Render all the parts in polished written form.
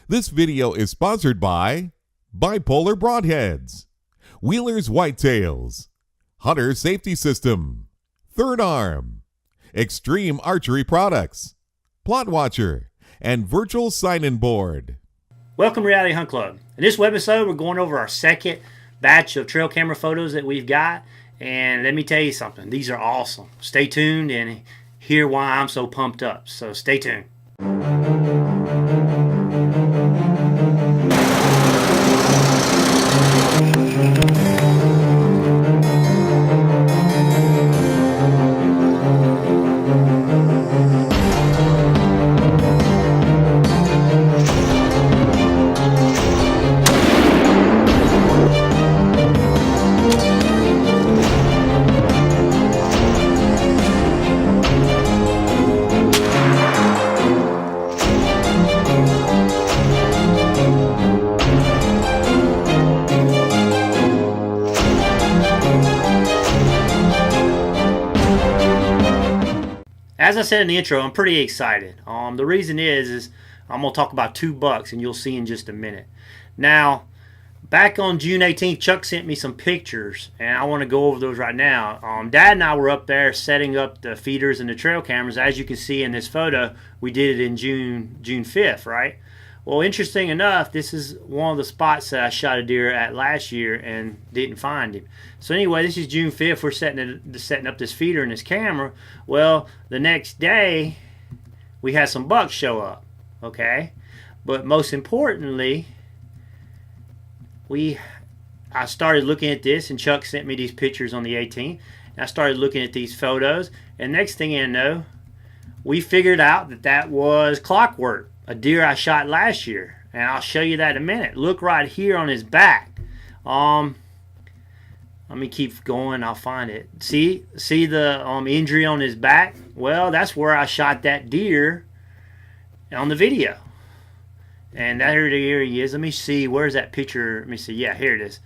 This video is sponsored by Bipolar Broadheads, Wheeler's Whitetails, Hunter Safety System, Third Arm, Extreme Archery Products, Plot Watcher, and Virtual Sign-In Board. Welcome to Reality Hunt Club. In this webisode, we're going over our second batch of trail camera photos that we've got. And let me tell you something, these are awesome. Stay tuned and hear why I'm so pumped up. So stay tuned. As I said in the intro, I'm pretty excited. The reason is I'm going to talk about two bucks, and you'll see in just a minute. Now, back on June 18th, Chuck sent me some pictures, and I want to go over those right now. Dad and I were up there setting up the feeders and the trail cameras. As you can see in this photo, we did it in June 5th, right? Well, interesting enough, this is one of the spots that I shot a deer at last year and didn't find him. So anyway, this is June 5th. We're setting up this feeder and this camera. Well, the next day, we had some bucks show up, okay? But most importantly, I started looking at this, and Chuck sent me these pictures on the 18th. And I started looking at these photos, and next thing you know, we figured out that that was Clockwork, a deer I shot last year, and I'll show you that in a minute. Look right here on his back. Let me keep going. I'll find it. See the injury on his back? Well, that's where I shot that deer on the video. And here he is. Let me see. Where's that picture? Let me see. Yeah, here it is.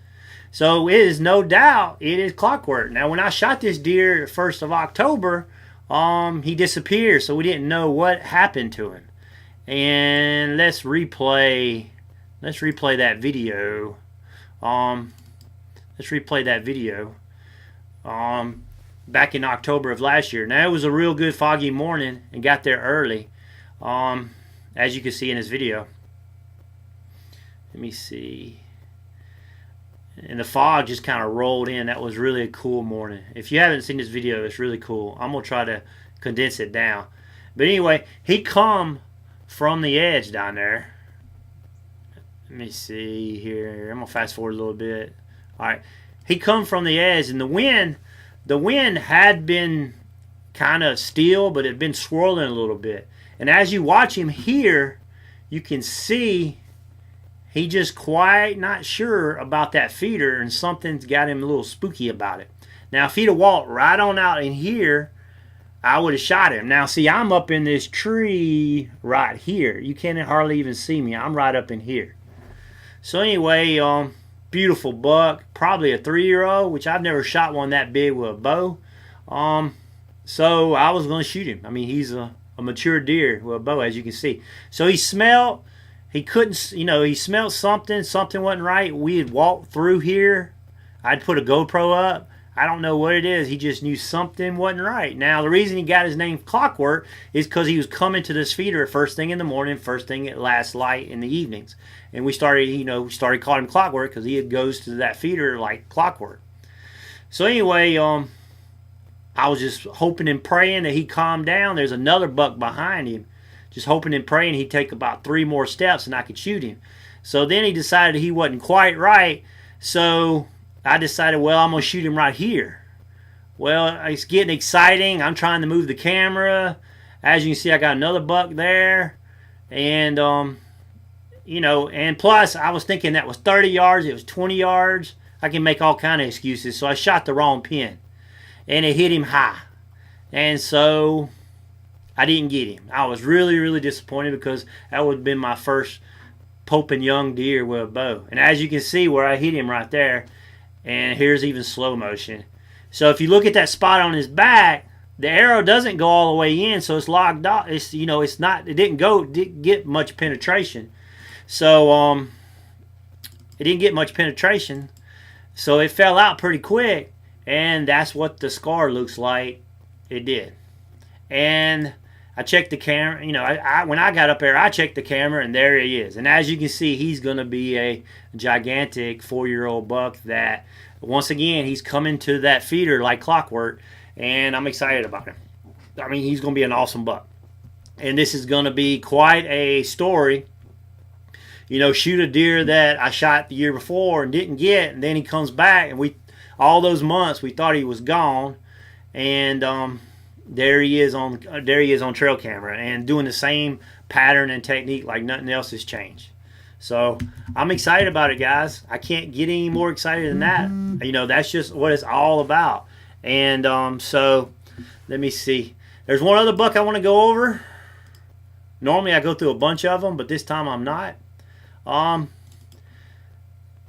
So it is no doubt it is Clockwork. Now, when I shot this deer 1st of October, he disappeared, so we didn't know what happened to him. And let's replay that video. Let's replay that video back in October of last year. Now, it was a real good foggy morning and got there early, as you can see in this video. Let me see. And the fog just kind of rolled in. That was really a cool morning. If you haven't seen this video, it's really cool. I'm going to try to condense it down. But anyway, he come from the edge down there. Let me see here. I'm going to fast forward a little bit. All right. He come from the edge, and the wind had been kind of still, but it had been swirling a little bit. And as you watch him here, you can see he just quite not sure about that feeder, and something's got him a little spooky about it. Now, if he'd have walked right on out in here, I would have shot him. Now, see, I'm up in this tree right here. You can't hardly even see me. I'm right up in here. So anyway, beautiful buck, probably a 3-year-old, which I've never shot one that big with a bow. So I was going to shoot him. I mean, he's a mature deer with a bow, as you can see. So he smelled something wasn't right. We had walked through here. I'd put a GoPro up. I don't know what it is. He just knew something wasn't right. Now, the reason he got his name Clockwork is because he was coming to this feeder first thing in the morning, first thing at last light in the evenings. And we started calling him Clockwork because he goes to that feeder like clockwork. So anyway, I was just hoping and praying that he'd calm down. There's another buck behind him. Just hoping and praying he'd take about 3 more steps and I could shoot him. So then he decided he wasn't quite right. So I decided, well, I'm going to shoot him right here. Well, it's getting exciting. I'm trying to move the camera. As you can see, I got another buck there. And, and plus I was thinking that was 30 yards. It was 20 yards. I can make all kind of excuses. So I shot the wrong pin. And it hit him high. And so I didn't get him. I was really, really disappointed because that would have been my first poping young deer with a bow. And as you can see where I hit him right there, and here's even slow motion. So if you look at that spot on his back, the arrow doesn't go all the way in, so it's locked off. It didn't get much penetration. So it didn't get much penetration, so it fell out pretty quick, and that's what the scar looks like. It did. And I checked the camera. You know, when I got up there, I checked the camera, and there he is. And as you can see, he's going to be a gigantic 4-year-old buck that, once again, he's coming to that feeder like clockwork, and I'm excited about him. I mean, he's going to be an awesome buck. And this is going to be quite a story. You know, shoot a deer that I shot the year before and didn't get, and then he comes back, and all those months we thought he was gone, and there he is on trail camera and doing the same pattern and technique like nothing else has changed. So I'm excited about it, guys. I can't get any more excited than that. You know, that's just what it's all about. And so let me see. There's one other buck I want to go over. Normally I go through a bunch of them, but this time I'm not.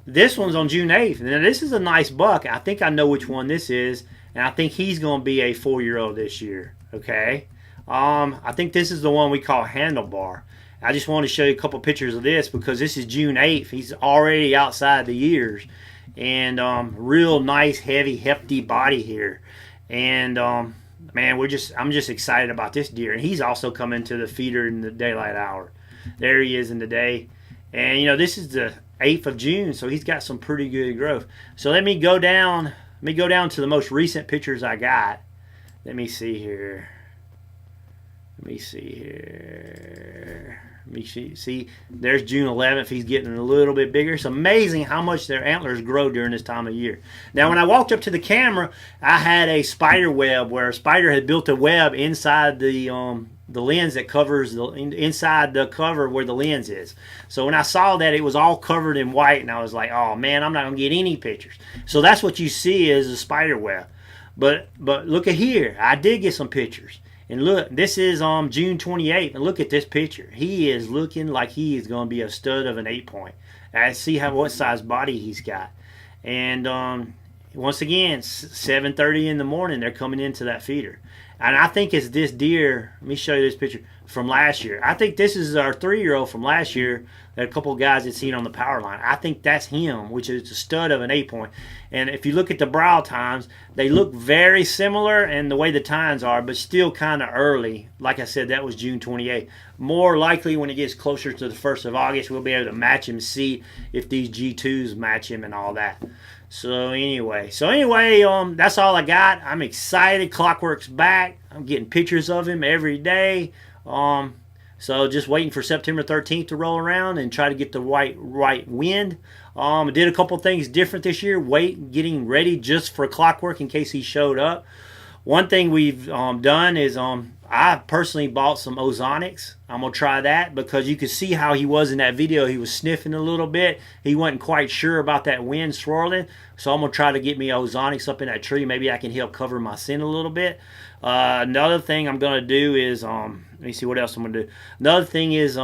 This one's on June 8th. Now this is a nice buck. I think I know which one this is, and I think he's going to be a 4-year-old this year. Okay. I think this is the one we call Handlebar. I just want to show you a couple pictures of this because this is June 8th. He's already outside the years, and real nice, heavy, hefty body here. And man, I'm just excited about this deer. And he's also coming to the feeder in the daylight hour. There he is in the day. And, you know, this is the 8th of June, so he's got some pretty good growth. So let me go down to the most recent pictures I got. Let me see here. See, there's June 11th. He's getting a little bit bigger. It's amazing how much their antlers grow during this time of year. Now, when I walked up to the camera, I had a spider web where a spider had built a web inside the lens that covers inside the cover where the lens is. So when I saw that, it was all covered in white, and I was like, oh man, I'm not gonna get any pictures. So that's what you see is a spider web. But look at here, I did get some pictures. And look, this is June 28th, and look at this picture. He is looking like he is going to be a stud of an 8-point. I see what size body he's got. And once again, 7:30 in the morning, they're coming into that feeder. And I think it's this deer. Let me show you this picture from last year. I think this is our 3-year-old from last year that a couple of guys had seen on the power line. I think that's him, which is a stud of an 8-point. And if you look at the brow tines, they look very similar in the way the tines are, but still kind of early. Like I said, that was June 28th. More likely when it gets closer to the 1st of August, we'll be able to match him, see if these G2s match him and all that. So anyway, that's all I got. I'm excited. Clockwork's back. I'm getting pictures of him every day. So just waiting for September 13th to roll around and try to get the right wind. I did a couple things different this year. Getting ready just for Clockwork in case he showed up. One thing we've done is I personally bought some ozonics. I'm going to try that because you could see how he was in that video. He was sniffing a little bit. He wasn't quite sure about that wind swirling. So I'm going to try to get me ozonics up in that tree. Maybe I can help cover my scent a little bit. Another thing I'm going to do is, let me see what else I'm going to do. Another thing is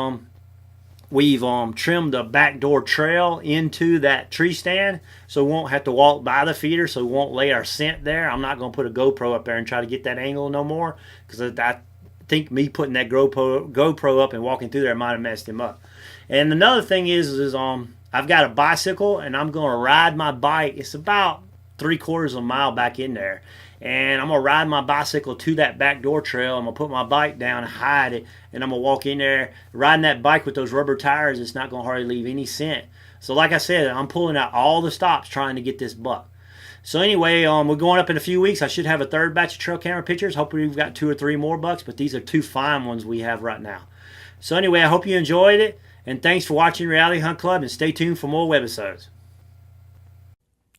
we've trimmed the back door trail into that tree stand so we won't have to walk by the feeder, so we won't lay our scent there. I'm not going to put a GoPro up there and try to get that angle no more because I think me putting that GoPro up and walking through there might have messed him up. And another thing is I've got a bicycle and I'm going to ride my bike. It's about 3/4 of a mile back in there. And I'm going to ride my bicycle to that back door trail. I'm going to put my bike down and hide it. And I'm going to walk in there. Riding that bike with those rubber tires, it's not going to hardly leave any scent. So like I said, I'm pulling out all the stops trying to get this buck. So anyway, we're going up in a few weeks. I should have a third batch of trail camera pictures. Hopefully we've got 2 or 3 more bucks. But these are 2 fine ones we have right now. So anyway, I hope you enjoyed it. And thanks for watching Reality Hunt Club. And stay tuned for more webisodes.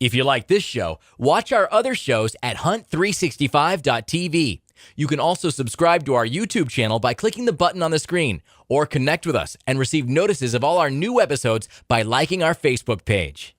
If you like this show, watch our other shows at hunt365.tv. You can also subscribe to our YouTube channel by clicking the button on the screen, or connect with us and receive notices of all our new episodes by liking our Facebook page.